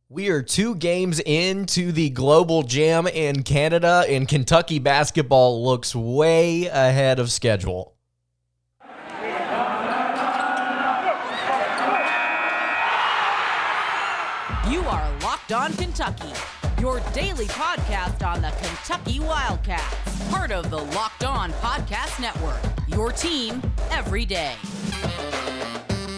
We are 2 games into the Global Jam in Canada, and Kentucky basketball looks way ahead of schedule. You are Locked On Kentucky, your daily podcast on the Kentucky Wildcats, part of the Locked On Podcast Network, your team every day.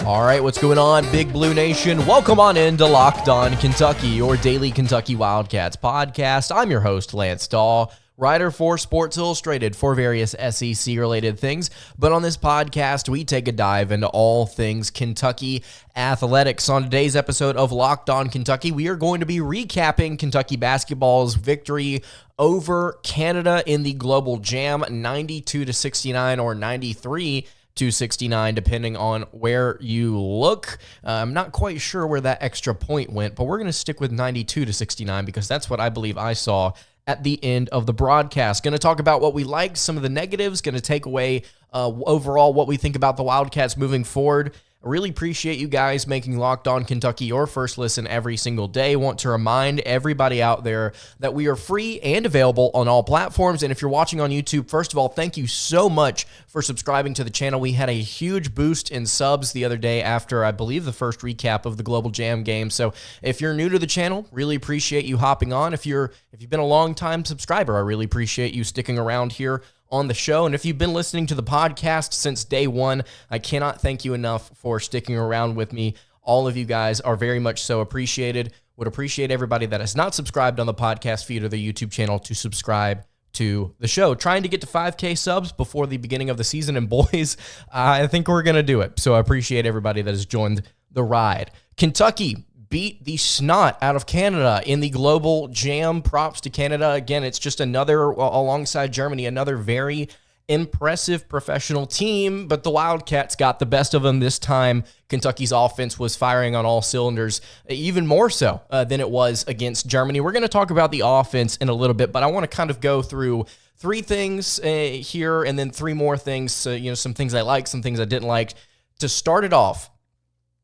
All right, what's going on, Big Blue Nation? Welcome on into Locked On Kentucky, your daily Kentucky Wildcats podcast. I'm your host, Lance Dawe, writer for Sports Illustrated for various SEC-related things. But on this podcast, we take a dive into all things Kentucky athletics. On today's episode of Locked On Kentucky, we are going to be recapping Kentucky basketball's victory over Canada in the Global Jam, 92-69 or 93-69, depending on where you look. I'm not quite sure where that extra point went, but we're going to stick with 92-69 because that's what I believe I saw at the end of the broadcast. Going to talk about what we liked, some of the negatives, going to take away overall what we think about the Wildcats moving forward. I really appreciate you guys making Locked On Kentucky your first listen every single day. Want to remind everybody out there that we are free and available on all platforms. And if you're watching on YouTube, first of all, thank you so much for subscribing to the channel. We had a huge boost in subs the other day after, I believe, the first recap of the Global Jam game. So if you're new to the channel, really appreciate you hopping on. If you've been a long-time subscriber, I really appreciate you sticking around here on the show. And if you've been listening to the podcast since day one, I cannot thank you enough for sticking around with me. All of you guys are very much so appreciated. Would appreciate everybody that has not subscribed on the podcast feed or the YouTube channel to subscribe to the show. Trying to get to 5K subs before the beginning of the season, and boys, I think we're going to do it. So I appreciate everybody that has joined the ride. Kentucky beat the snot out of Canada in the Global Jam. Props to Canada. Again, it's just another, alongside Germany, another very impressive professional team, but the Wildcats got the best of them this time. Kentucky's offense was firing on all cylinders, even more so than it was against Germany. We're going to talk about the offense in a little bit, but I want to kind of go through 3 things here and then 3 more things, some things I liked, some things I didn't like. To start it off,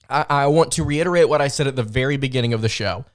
I want to reiterate what I said at the very beginning of the show.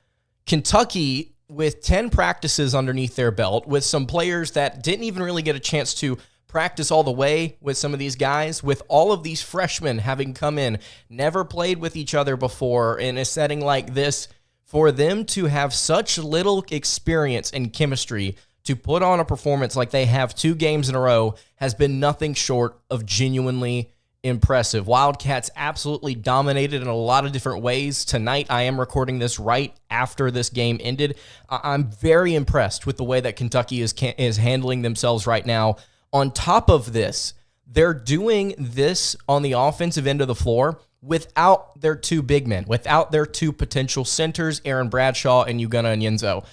Kentucky, with 10 practices underneath their belt, with some players that didn't even really get a chance to practice all the way with some of these guys, with all of these freshmen having come in, never played with each other before in a setting like this, for them to have such little experience and chemistry to put on a performance like they have 2 games in a row has been nothing short of genuinely impressive. Wildcats absolutely dominated in a lot of different ways. Tonight, I am recording this right after this game ended. I'm very impressed with the way that Kentucky is handling themselves right now. On top of this, they're doing this on the offensive end of the floor without their 2 big men, without their 2 potential centers, Aaron Bradshaw and Ugonna Onyenso.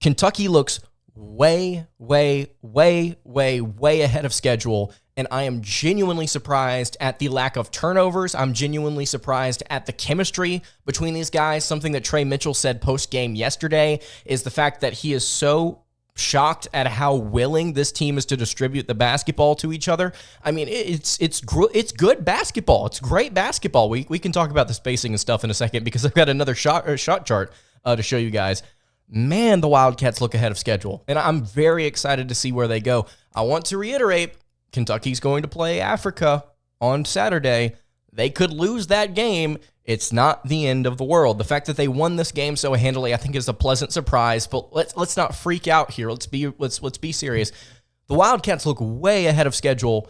Kentucky looks way ahead of schedule, and I am genuinely surprised at the lack of turnovers. I'm genuinely surprised at the chemistry between these guys. Something that Trey Mitchell said post-game yesterday is the fact that he is so shocked at how willing this team is to distribute the basketball to each other. I mean, it's good basketball. It's great basketball. We can talk about the spacing and stuff in a second because I've got another shot chart to show you guys. Man, the Wildcats look ahead of schedule, and I'm very excited to see where they go. I want to reiterate, Kentucky's going to play Africa on Saturday. They could lose that game. It's not the end of the world. The fact that they won this game so handily, I think, is a pleasant surprise. But let's not freak out here. Let's be serious. The Wildcats look way ahead of schedule,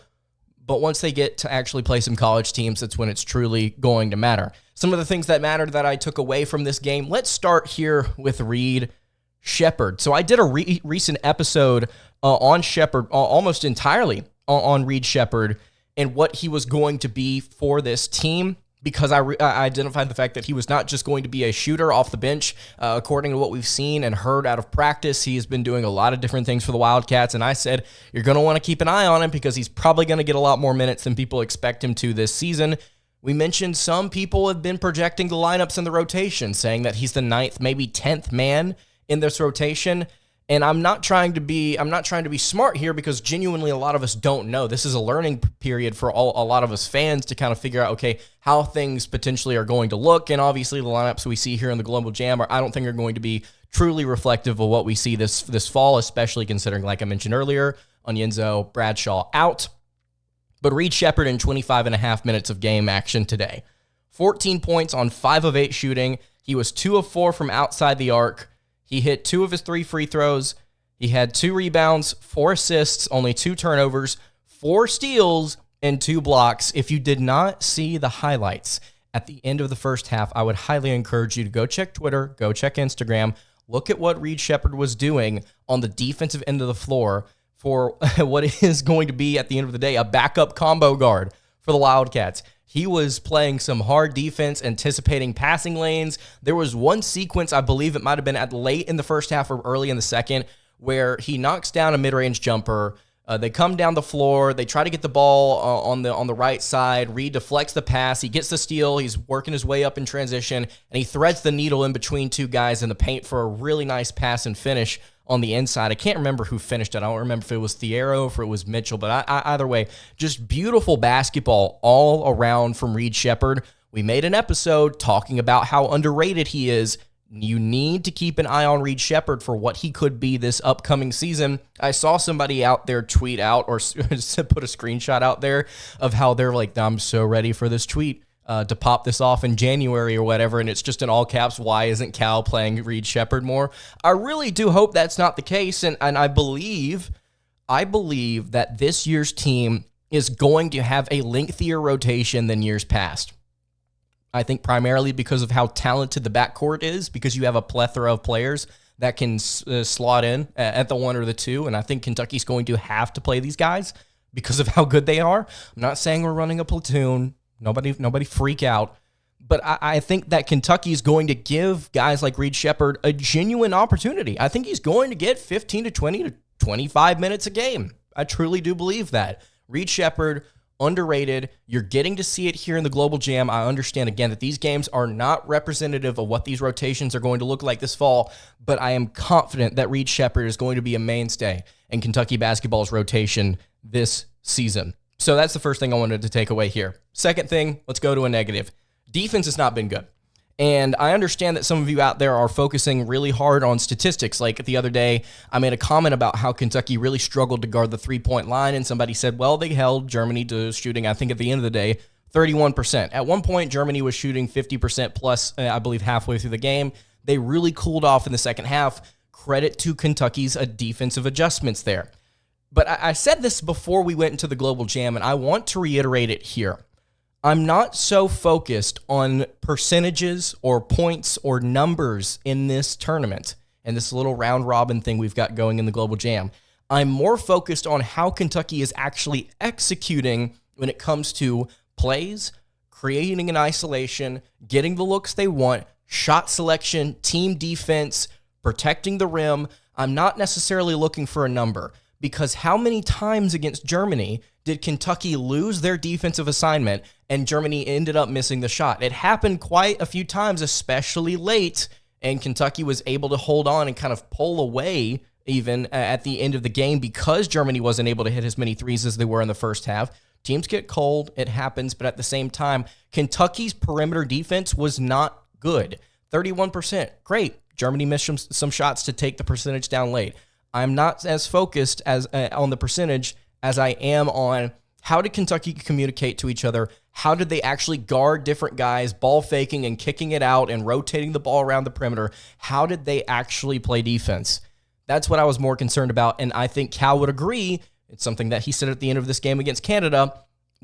but once they get to actually play some college teams, that's when it's truly going to matter. Some of the things that mattered that I took away from this game. Let's start here with Sheppard. So I did a recent episode on Sheppard, almost entirely on Reed Sheppard and what he was going to be for this team, because I identified the fact that he was not just going to be a shooter off the bench. According to what we've seen and heard out of practice, he has been doing a lot of different things for the Wildcats, and I said, you're going to want to keep an eye on him because he's probably going to get a lot more minutes than people expect him to this season. We mentioned some people have been projecting the lineups in the rotation, saying that he's the 9th, maybe 10th man in this rotation. And I'm not trying to be smart here, because genuinely a lot of us don't know. This is a learning period for a lot of us fans to kind of figure out, okay, how things potentially are going to look. And obviously the lineups we see here in the Global Jam I don't think are going to be truly reflective of what we see this fall, especially considering, like I mentioned earlier, Onyenso, Bradshaw out. But Reed Sheppard in 25 and a half minutes of game action today. 14 points on 5 of 8 shooting. He was 2 of 4 from outside the arc. He hit 2 of his 3 free throws. He had 2 rebounds, 4 assists, only 2 turnovers, 4 steals, and 2 blocks. If you did not see the highlights at the end of the first half, I would highly encourage you to go check Twitter, go check Instagram, look at what Reed Sheppard was doing on the defensive end of the floor for what is going to be, at the end of the day, a backup combo guard for the Wildcats. He was playing some hard defense, anticipating passing lanes. There was one sequence, I believe it might have been at late in the first half or early in the second, where he knocks down a mid-range jumper. They come down the floor. They try to get the ball on the right side. Reed deflects the pass. He gets the steal. He's working his way up in transition, and he threads the needle in between 2 guys in the paint for a really nice pass and finish on the inside. I can't remember who finished it. I don't remember if it was Thiero or if it was Mitchell, but either way, just beautiful basketball all around from Reed Sheppard. We made an episode talking about how underrated he is. You need to keep an eye on Reed Sheppard for what he could be this upcoming season. I saw somebody out there tweet out or put a screenshot out there of how they're like, I'm so ready for this tweet to pop this off in January or whatever, and it's just in all caps, why isn't Cal playing Reed Sheppard more? I really do hope that's not the case, and I believe that this year's team is going to have a lengthier rotation than years past. I think primarily because of how talented the backcourt is, because you have a plethora of players that can slot in at the 1 or the 2, and I think Kentucky's going to have to play these guys because of how good they are. I'm not saying we're running a platoon. Nobody freak out. But I think that Kentucky is going to give guys like Reed Sheppard a genuine opportunity. I think he's going to get 15 to 20 to 25 minutes a game. I truly do believe that. Reed Sheppard, underrated. You're getting to see it here in the Global Jam. I understand, again, that these games are not representative of what these rotations are going to look like this fall, but I am confident that Reed Sheppard is going to be a mainstay in Kentucky basketball's rotation this season. So that's the first thing I wanted to take away here. Second thing, let's go to a negative. Defense has not been good. And I understand that some of you out there are focusing really hard on statistics. Like the other day, I made a comment about how Kentucky really struggled to guard the three-point line, and somebody said, well, they held Germany to shooting, I think at the end of the day, 31%. At one point, Germany was shooting 50% plus, I believe, halfway through the game. They really cooled off in the second half. Credit to Kentucky's defensive adjustments there. But I said this before we went into the Global Jam, and I want to reiterate it here. I'm not so focused on percentages or points or numbers in this tournament and this little round robin thing we've got going in the Global Jam. I'm more focused on how Kentucky is actually executing when it comes to plays, creating an isolation, getting the looks they want, shot selection, team defense, protecting the rim. I'm not necessarily looking for a number, because how many times against Germany did Kentucky lose their defensive assignment and Germany ended up missing the shot? It happened quite a few times, especially late, and Kentucky was able to hold on and kind of pull away even at the end of the game because Germany wasn't able to hit as many threes as they were in the first half. Teams get cold, it happens, but at the same time, Kentucky's perimeter defense was not good. 31%, great. Germany missed some shots to take the percentage down late. I'm not as focused as on the percentage as I am on how did Kentucky communicate to each other? How did they actually guard different guys, ball faking and kicking it out and rotating the ball around the perimeter? How did they actually play defense? That's what I was more concerned about, and I think Cal would agree. It's something that he said at the end of this game against Canada.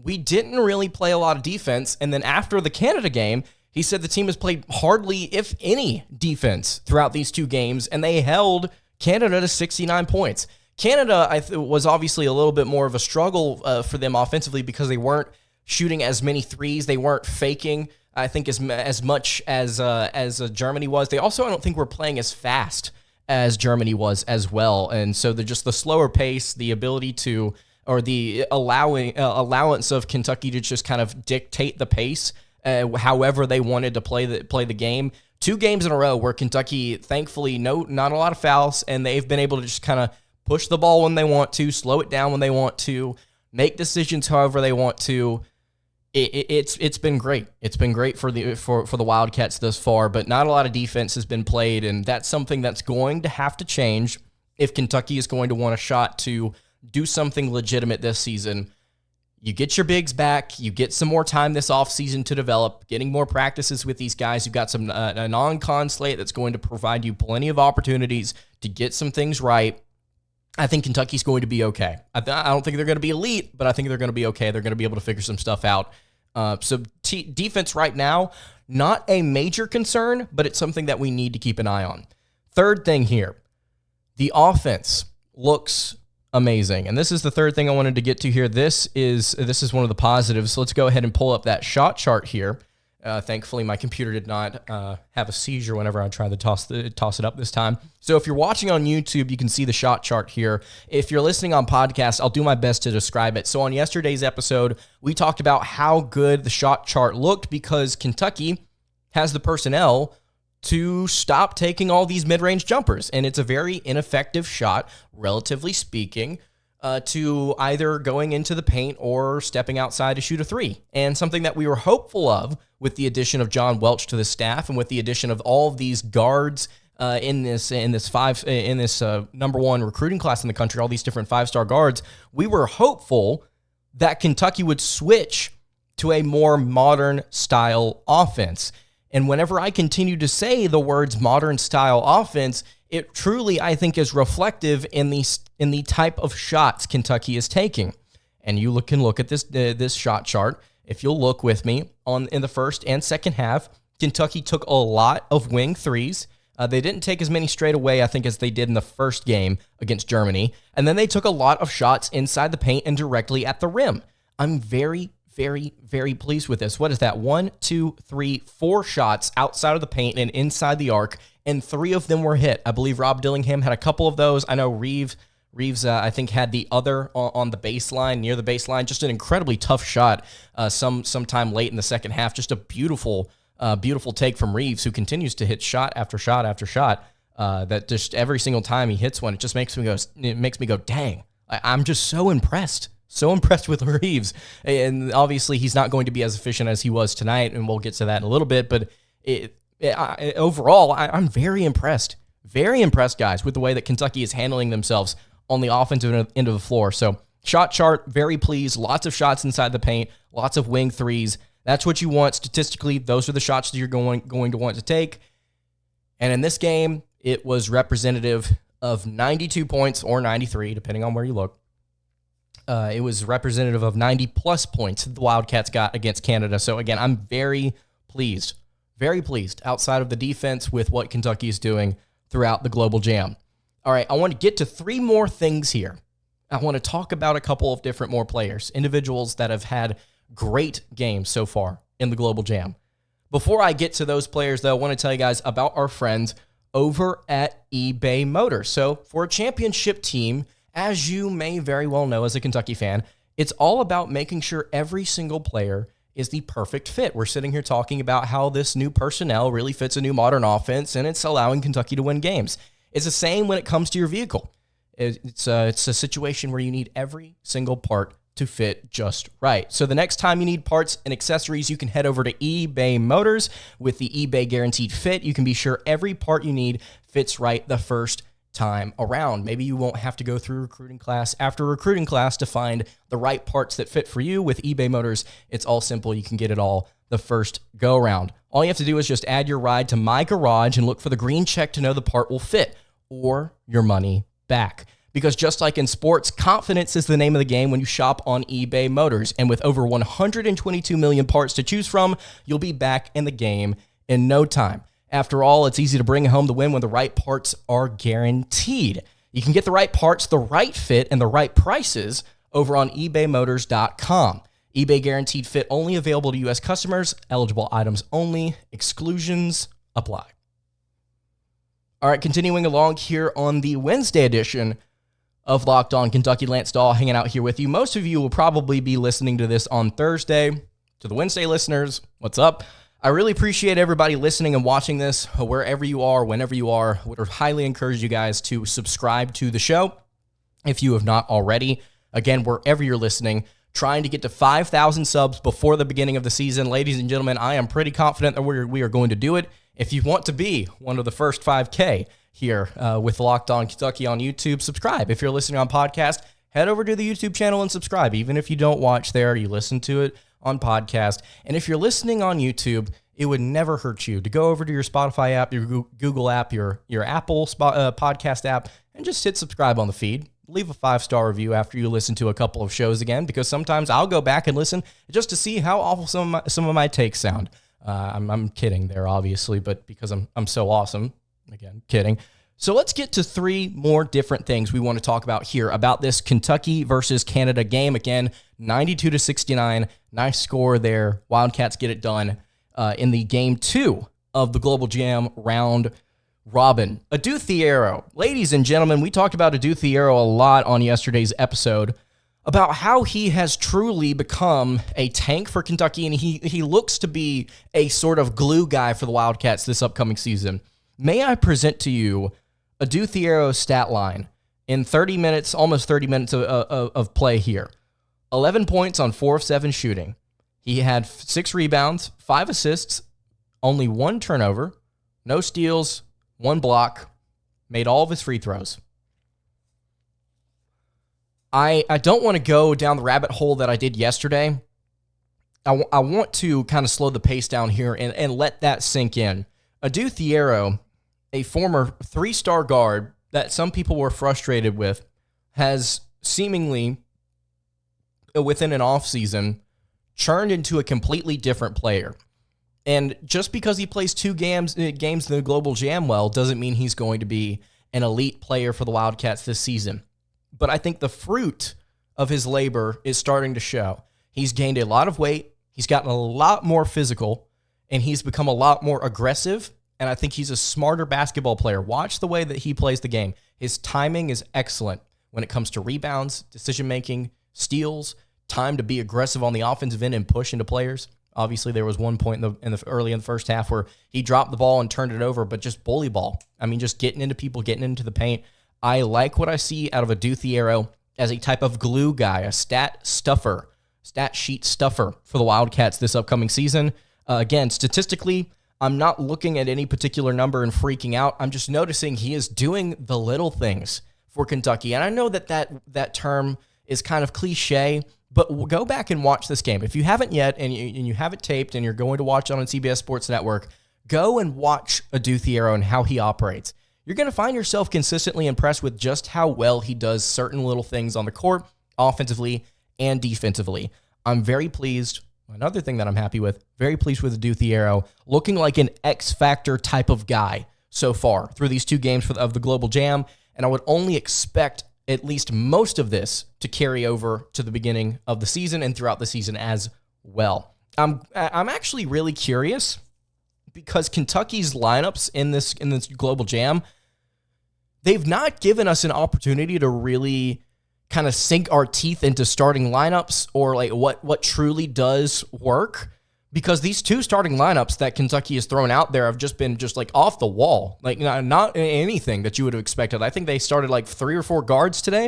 We didn't really play a lot of defense, and then after the Canada game, he said the team has played hardly, if any, defense throughout these two games, and they held Canada to 69 points. Canada was obviously a little bit more of a struggle for them offensively because they weren't shooting as many threes. They weren't faking, I think, as much as Germany was. They also, I don't think, were playing as fast as Germany was as well. And so just the slower pace, the ability to, or the allowance of Kentucky to just kind of dictate the pace however they wanted to play the game, 2 games in a row where Kentucky, thankfully, not a lot of fouls, and they've been able to just kind of push the ball when they want to, slow it down when they want to, make decisions however they want to. It's been great. It's been great for the Wildcats thus far, but not a lot of defense has been played, and that's something that's going to have to change if Kentucky is going to want a shot to do something legitimate this season. You get your bigs back. You get some more time this offseason to develop, getting more practices with these guys. You've got some a non-con slate that's going to provide you plenty of opportunities to get some things right. I think Kentucky's going to be okay. I don't think they're going to be elite, but I think they're going to be okay. They're going to be able to figure some stuff out. So defense right now, not a major concern, but it's something that we need to keep an eye on. Third thing here, the offense looks amazing. And this is the third thing I wanted to get to here. This is one of the positives. So let's go ahead and pull up that shot chart here. Thankfully, my computer did not have a seizure whenever I tried to toss it up this time. So if you're watching on YouTube, you can see the shot chart here. If you're listening on podcast, I'll do my best to describe it. So on yesterday's episode, we talked about how good the shot chart looked because Kentucky has the personnel to stop taking all these mid-range jumpers. And it's a very ineffective shot, relatively speaking, to either going into the paint or stepping outside to shoot a 3. And something that we were hopeful of with the addition of John Welch to the staff and with the addition of all of these guards in this number 1 recruiting class in the country, all these different 5-star guards, we were hopeful that Kentucky would switch to a more modern style offense. And whenever I continue to say the words modern style offense, it truly, I think, is reflective in the type of shots Kentucky is taking. And you can look at this shot chart. If you'll look with me in the first and second half, Kentucky took a lot of wing 3s. They didn't take as many straight away, I think, as they did in the first game against Germany. And then they took a lot of shots inside the paint and directly at the rim. I'm very, very, very pleased with this. What is that? 1, 2, 3, 4 shots outside of the paint and inside the arc, and 3 of them were hit. I believe Rob Dillingham had a couple of those. I know Reeves, I think, had the other on the baseline, near the baseline. Just an incredibly tough shot sometime late in the second half. Just a beautiful take from Reeves, who continues to hit shot after shot after shot. That just every single time he hits one, it just makes me go, dang. I'm just so impressed. So impressed with Reeves. And obviously, he's not going to be as efficient as he was tonight, and we'll get to that in a little bit. But overall, I'm very impressed. Very impressed, guys, with the way that Kentucky is handling themselves on the offensive end of the floor. So shot chart, very pleased. Lots of shots inside the paint, lots of wing 3s. That's what you want statistically. Those are the shots that you're going to want to take. And in this game, it was representative of 92 points or 93, depending on where you look. It was representative of 90-plus points the Wildcats got against Canada. So, again, I'm very pleased outside of the defense with what Kentucky is doing throughout the Global Jam. All right, I want to get to 3 more things here. I want to talk about a couple of different more players, individuals that have had great games so far in the Global Jam. Before I get to those players, though, I want to tell you guys about our friends over at eBay Motors. So, for a championship team, as you may very well know as a Kentucky fan, it's all about making sure every single player is the perfect fit. We're sitting here talking about how this new personnel really fits a new modern offense, and it's allowing Kentucky to win games. It's the same when it comes to your vehicle. It's a situation where you need every single part to fit just right. So the next time you need parts and accessories, you can head over to eBay Motors. With the eBay Guaranteed Fit, you can be sure every part you need fits right the first time around. Maybe you won't have to go through recruiting class after recruiting class to find the right parts that fit for you. With eBay Motors, it's all simple. You can get it all the first go around. All you have to do is just add your ride to My Garage and look for the green check to know the part will fit, or your money back. Because just like in sports, confidence is the name of the game when you shop on eBay Motors. And with over 122 million parts to choose from, you'll be back in the game in no time. After all, it's easy to bring home the win when the right parts are guaranteed. You can get the right parts, the right fit, and the right prices over on ebaymotors.com. eBay Guaranteed Fit only available to U.S. customers. Eligible items only. Exclusions apply. All right, continuing along here on the Wednesday edition of Locked On Kentucky, Lance Dawe hanging out here with you. Most of you will probably be listening to this on Thursday. To the Wednesday listeners, what's up? I really appreciate everybody listening and watching this, wherever you are, whenever you are. I would highly encourage you guys to subscribe to the show if you have not already. Again, wherever you're listening, trying to get to 5,000 subs before the beginning of the season. Ladies and gentlemen, I am pretty confident that we are going to do it. If you want to be one of the first 5K here with Locked On Kentucky on YouTube, subscribe. If you're listening on podcast, head over to the YouTube channel and subscribe. Even if you don't watch there, you listen to it on podcast. And if you're listening on YouTube, it would never hurt you to go over to your Spotify app, your Google app, your Apple podcast app, and just hit subscribe on the feed. Leave a 5-star review after you listen to a couple of shows again, because sometimes I'll go back and listen just to see how awful some of my takes sound. I'm kidding there, obviously, but because I'm so awesome, again, kidding. So let's get to 3 more different things we want to talk about here about this Kentucky versus Canada game. Again, 92-69, nice score there. Wildcats get it done in the game 2 of the GLOBL JAM round robin. Adou Thiero. Ladies and gentlemen, we talked about Adou Thiero a lot on yesterday's episode about how he has truly become a tank for Kentucky, and he looks to be a sort of glue guy for the Wildcats this upcoming season. May I present to you Adou Thiero's stat line in 30 minutes, almost 30 minutes of play here. 11 points on 4 of 7 shooting. He had 6 rebounds, 5 assists, only 1 turnover, no steals, 1 block, made all of his free throws. I don't want to go down the rabbit hole that I did yesterday. I want to kind of slow the pace down here and let that sink in. Adou Thiero, a former 3-star guard that some people were frustrated with, has seemingly, within an offseason, churned into a completely different player. And just because he plays 2 games in the GLOBL JAM well doesn't mean he's going to be an elite player for the Wildcats this season. But I think the fruit of his labor is starting to show. He's gained a lot of weight, he's gotten a lot more physical, and he's become a lot more aggressive, and I think he's a smarter basketball player. Watch the way that he plays the game. His timing is excellent when it comes to rebounds, decision-making, steals, time to be aggressive on the offensive end and push into players. Obviously, there was one point early in the first half where he dropped the ball and turned it over, but just bully ball. I mean, just getting into people, getting into the paint. I like what I see out of Adou Thiero as a type of glue guy, a stat sheet stuffer for the Wildcats this upcoming season. Again, statistically, I'm not looking at any particular number and freaking out. I'm just noticing he is doing the little things for Kentucky. And I know that term is kind of cliche, but go back and watch this game. If you haven't yet and you have it taped and you're going to watch it on CBS Sports Network, go and watch Adou Thiero and how he operates. You're going to find yourself consistently impressed with just how well he does certain little things on the court, offensively and defensively. I'm very pleased. Another thing that I'm happy with, very pleased with Adou Thiero, looking like an X-Factor type of guy so far through these 2 games of the GLOBL JAM, and I would only expect at least most of this to carry over to the beginning of the season and throughout the season as well. I'm actually really curious because Kentucky's lineups in this GLOBL JAM, they've not given us an opportunity to really kind of sink our teeth into starting lineups or like what truly does work, because these 2 starting lineups that Kentucky has thrown out there have just been like off the wall, like not anything that you would have expected. I think they started like 3 or 4 guards today,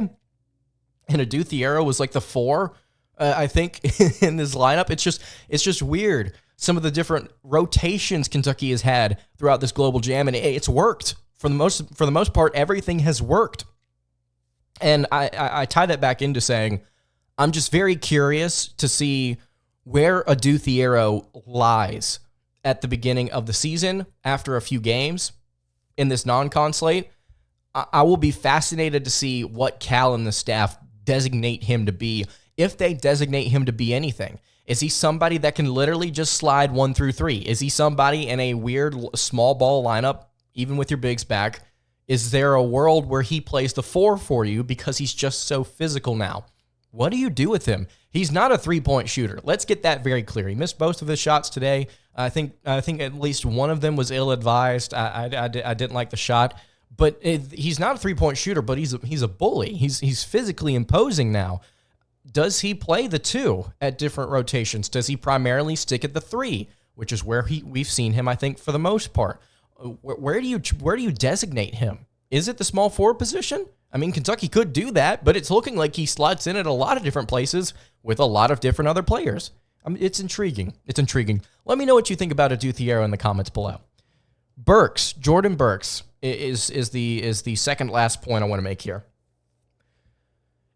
and Adou Thiero was like the 4, I think, in this lineup. It's just weird. Some of the different rotations Kentucky has had throughout this GLOBL JAM, and it's worked for the most part. Everything has worked. And I tie that back into saying I'm just very curious to see where Adou Thiero lies at the beginning of the season after a few games in this non-con slate. I will be fascinated to see what Cal and the staff designate him to be, if they designate him to be anything. Is he somebody that can literally just slide 1 through 3? Is he somebody in a weird small ball lineup, even with your bigs back? Is there a world where he plays the 4 for you because he's just so physical now? What do you do with him? He's not a 3-point shooter. Let's get that very clear. He missed both of his shots today. I think at least one of them was ill-advised. I didn't like the shot. But he's not a 3-point shooter, but he's a bully. He's physically imposing now. Does he play the 2 at different rotations? Does he primarily stick at the 3? which is where we've seen him, I think, for the most part. Where do you designate him? Is it the small forward position? I mean, Kentucky could do that, but it's looking like he slots in at a lot of different places with a lot of different other players. I mean, it's intriguing. It's intriguing. Let me know what you think about Adou Thiero in the comments below. Burks, Jordan Burks is the second last point I want to make here.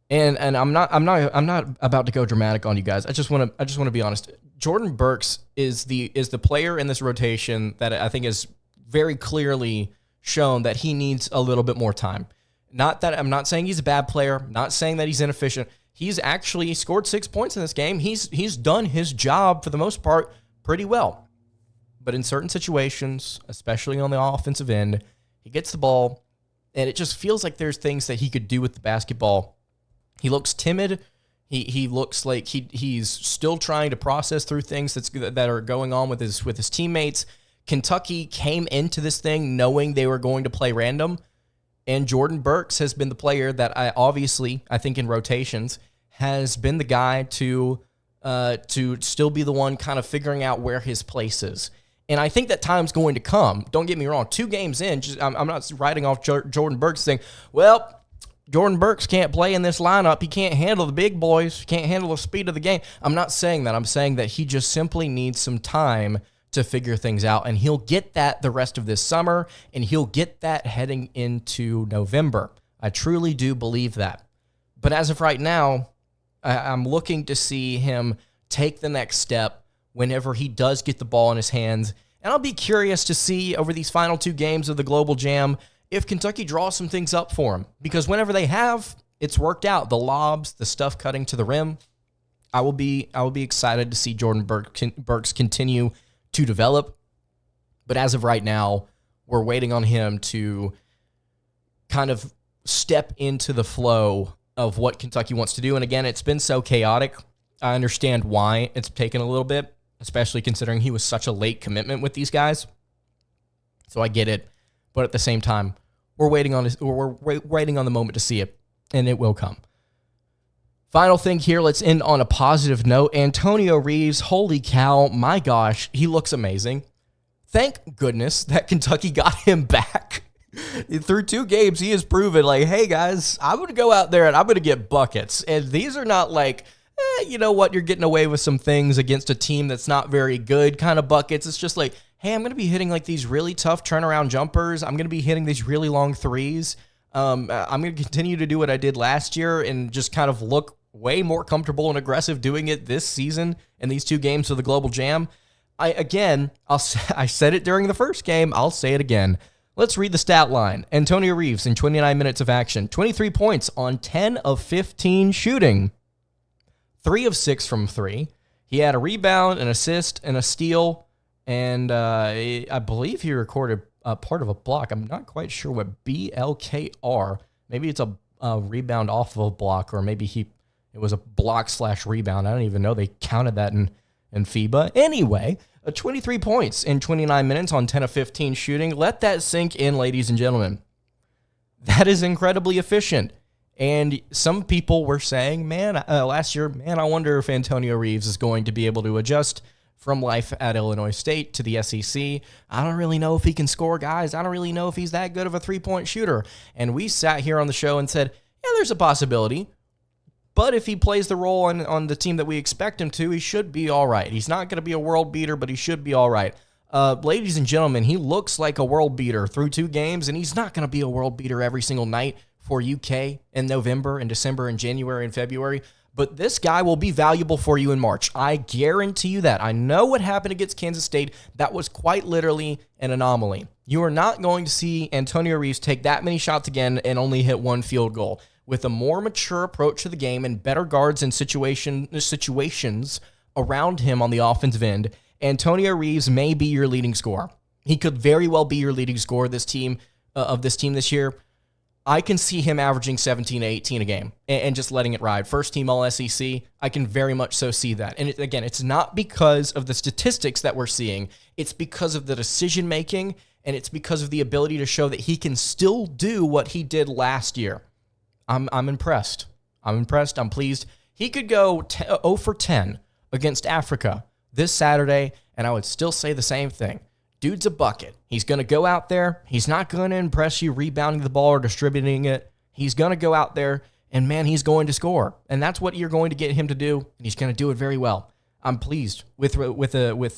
And I'm not about to go dramatic on you guys. I just want to be honest. Jordan Burks is the player in this rotation that I think is very clearly shown that he needs a little bit more time. Not that I'm not saying he's a bad player, not saying that he's inefficient. He's actually scored 6 points in this game. He's done his job for the most part pretty well. But in certain situations, especially on the offensive end, he gets the ball and it just feels like there's things that he could do with the basketball. He looks timid. He looks like he's still trying to process through things that are going on with his teammates. Kentucky came into this thing knowing they were going to play random, and Jordan Burks has been the player that I think in rotations has been the guy to still be the one kind of figuring out where his place is. And I think that time's going to come. Don't get me wrong. 2 games in, I'm not writing off Jordan Burks saying, well, Jordan Burks can't play in this lineup. He can't handle the big boys. He can't handle the speed of the game. I'm not saying that. I'm saying that he just simply needs some time to figure things out, and he'll get that the rest of this summer, and he'll get that heading into November. I truly do believe that. But as of right now, I'm looking to see him take the next step whenever he does get the ball in his hands, and I'll be curious to see over these final 2 games of the GLOBL JAM if Kentucky draws some things up for him, because whenever they have, it's worked out. The lobs, the stuff cutting to the rim. I will be excited to see Jordan Burks continue to develop. But as of right now, we're waiting on him to kind of step into the flow of what Kentucky wants to do. And again, it's been so chaotic. I understand why it's taken a little bit, especially considering he was such a late commitment with these guys. So I get it. But at the same time, we're waiting on the moment to see it, and it will come. Final thing here, let's end on a positive note. Antonio Reeves, holy cow, my gosh, he looks amazing. Thank goodness that Kentucky got him back. Through 2 games, he has proven, like, hey, guys, I'm going to go out there and I'm going to get buckets. And these are not like, you know what, you're getting away with some things against a team that's not very good kind of buckets. It's just like, hey, I'm going to be hitting like these really tough turnaround jumpers. I'm going to be hitting these really long threes. I'm going to continue to do what I did last year and just kind of look way more comfortable and aggressive doing it this season in these 2 games of the GLOBL JAM. I said it during the first game. I'll say it again. Let's read the stat line. Antonio Reeves in 29 minutes of action, 23 points on 10 of 15 shooting, 3 of 6 from 3. He had a rebound, an assist, and a steal, and I believe he recorded part of a block. I'm not quite sure what BLKR. Maybe it's a rebound off of a block, or maybe it was a block/rebound. I don't even know they counted that in FIBA. Anyway, 23 points in 29 minutes on 10 of 15 shooting. Let that sink in, ladies and gentlemen. That is incredibly efficient. And some people were saying, last year, I wonder if Antonio Reeves is going to be able to adjust from life at Illinois State to the SEC. I don't really know if he can score, guys. I don't really know if he's that good of a three-point shooter. And we sat here on the show and said, yeah, there's a possibility. But if he plays the role on the team that we expect him to, he should be all right. He's not going to be a world beater, but he should be all right. Ladies and gentlemen, he looks like a world beater through 2 games, and he's not going to be a world beater every single night for UK in November and December and January and February. But this guy will be valuable for you in March. I guarantee you that. I know what happened against Kansas State. That was quite literally an anomaly. You are not going to see Antonio Reeves take that many shots again and only hit 1 field goal. With a more mature approach to the game and better guards and situations around him on the offensive end, Antonio Reeves may be your leading scorer. He could very well be your leading scorer of this team this year. I can see him averaging 17 to 18 a game and just letting it ride. First team All-SEC, I can very much so see that. And again, it's not because of the statistics that we're seeing. It's because of the decision-making, and it's because of the ability to show that he can still do what he did last year. I'm impressed. I'm pleased. He could go 0 for 10 against Africa this Saturday, and and I would still say the same thing. Dude's a bucket. He's going to go out there. He's not going to impress you rebounding the ball or distributing it. He's going to go out there, and man, he's going to score. And that's what you're going to get him to do, and he's going to do it very well. I'm pleased with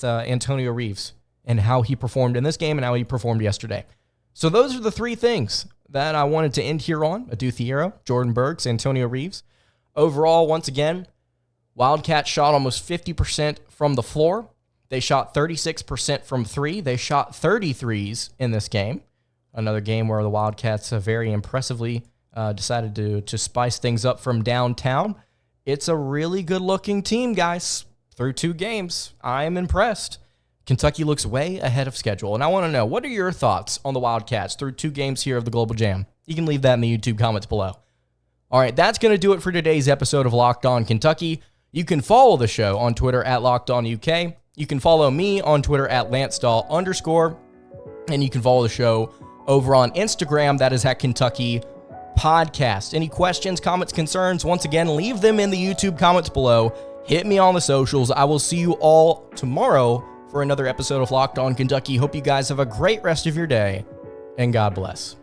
Antonio Reeves and how he performed in this game and how he performed yesterday. So those are the three things that I wanted to end here on. Adou Thiero, Jordan Burks, Antonio Reeves. Overall, once again, Wildcats shot almost 50% from the floor. They shot 36% from three. They shot 33s in this game. Another game where the Wildcats very impressively decided to spice things up from downtown. It's a really good-looking team, guys. Through 2 games, I am impressed. Kentucky looks way ahead of schedule, and I want to know, what are your thoughts on the Wildcats through 2 games here of the Global Jam? You can leave that in the YouTube comments below. All right, that's going to do it for today's episode of Locked On Kentucky. You can follow the show on Twitter at LockedOnUK. You can follow me on Twitter at LanceDawe_, and you can follow the show over on Instagram. That is at Kentucky Podcast. Any questions, comments, concerns? Once again, leave them in the YouTube comments below. Hit me on the socials. I will see you all tomorrow for another episode of Locked On Kentucky. Hope you guys have a great rest of your day, and God bless.